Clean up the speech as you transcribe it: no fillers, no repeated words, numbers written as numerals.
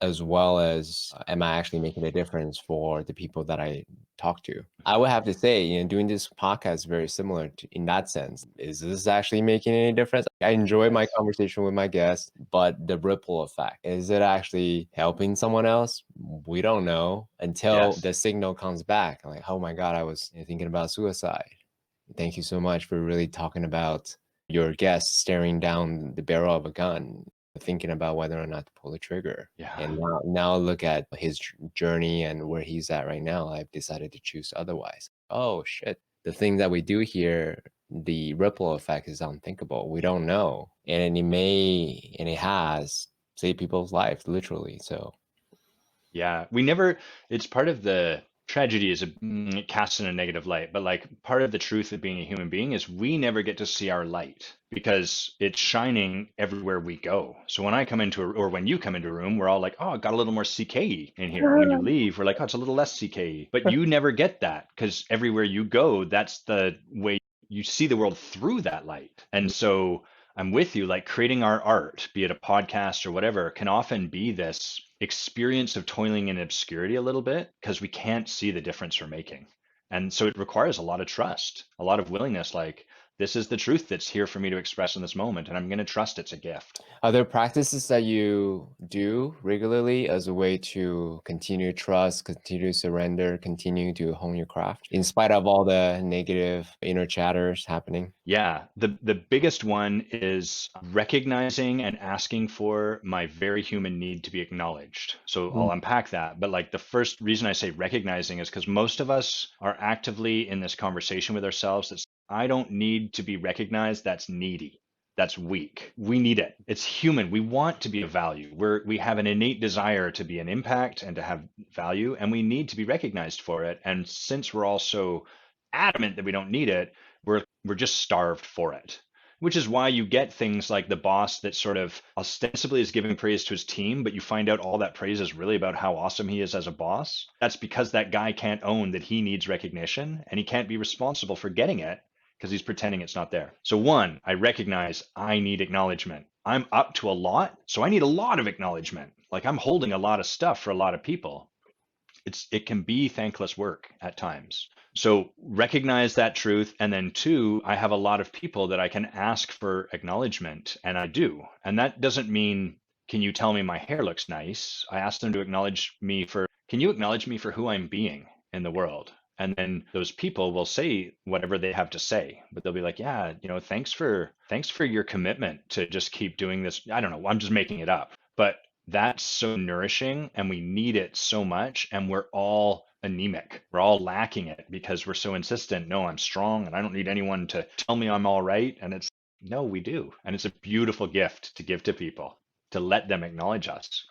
as well as am I actually making a difference for the people that I talk to? I would have to say, doing this podcast is very similar in that sense. Is this actually making any difference? I enjoy my Yes. conversation with my guests, but the ripple effect, is it actually helping someone else? We don't know until Yes. the signal comes back. Like, oh my God, I was thinking about suicide. Thank you so much for really talking about your guest staring down the barrel of a gun, thinking about whether or not to pull the trigger. Yeah. And now look at his journey and where he's at right now. I've decided to choose otherwise. Oh shit. The thing that we do here, the ripple effect is unthinkable. We don't know. And it has saved people's lives, literally. So Yeah, it's part of the tragedy is cast in a negative light, but like part of the truth of being a human being is we never get to see our light because it's shining everywhere we go. So when I come into or when you come into a room, we're all like, oh, it got a little more CK in here. And when you leave, we're like, oh, it's a little less CK. But you never get that because everywhere you go, that's the way you see the world through that light. And so I'm with you, like creating our art, be it a podcast or whatever, can often be this experience of toiling in obscurity a little bit because we can't see the difference we're making. And so it requires a lot of trust, a lot of willingness, like, this is the truth that's here for me to express in this moment, and I'm going to trust it's a gift. are there practices that you do regularly as a way to continue trust, continue surrender, continue to hone your craft in spite of all the negative inner chatters happening? Yeah, the biggest one is recognizing and asking for my very human need to be acknowledged. So Mm. I'll unpack that. But like the first reason I say recognizing is because most of us are actively in this conversation with ourselves that I don't need to be recognized. That's needy. That's weak. We need it. It's human. We want to be of value. We have an innate desire to be an impact and to have value, and we need to be recognized for it. And since we're all so adamant that we don't need it, we're just starved for it, which is why you get things like the boss that sort of ostensibly is giving praise to his team, but you find out all that praise is really about how awesome he is as a boss. That's because that guy can't own that he needs recognition and he can't be responsible for getting it because he's pretending it's not there. So one, I recognize I need acknowledgement. I'm up to a lot, so I need a lot of acknowledgement. Like I'm holding a lot of stuff for a lot of people. It can be thankless work at times. So recognize that truth. And then two, I have a lot of people that I can ask for acknowledgement, and I do. And that doesn't mean, can you tell me my hair looks nice? I ask them to acknowledge me for, can you acknowledge me for who I'm being in the world? And then those people will say whatever they have to say, but they'll be like, yeah, thanks for your commitment to just keep doing this. I don't know, I'm just making it up. But that's so nourishing and we need it so much, and we're all anemic. We're all lacking it because we're so insistent. No, I'm strong and I don't need anyone to tell me I'm all right. And it's no, we do. And it's a beautiful gift to give to people to let them acknowledge us.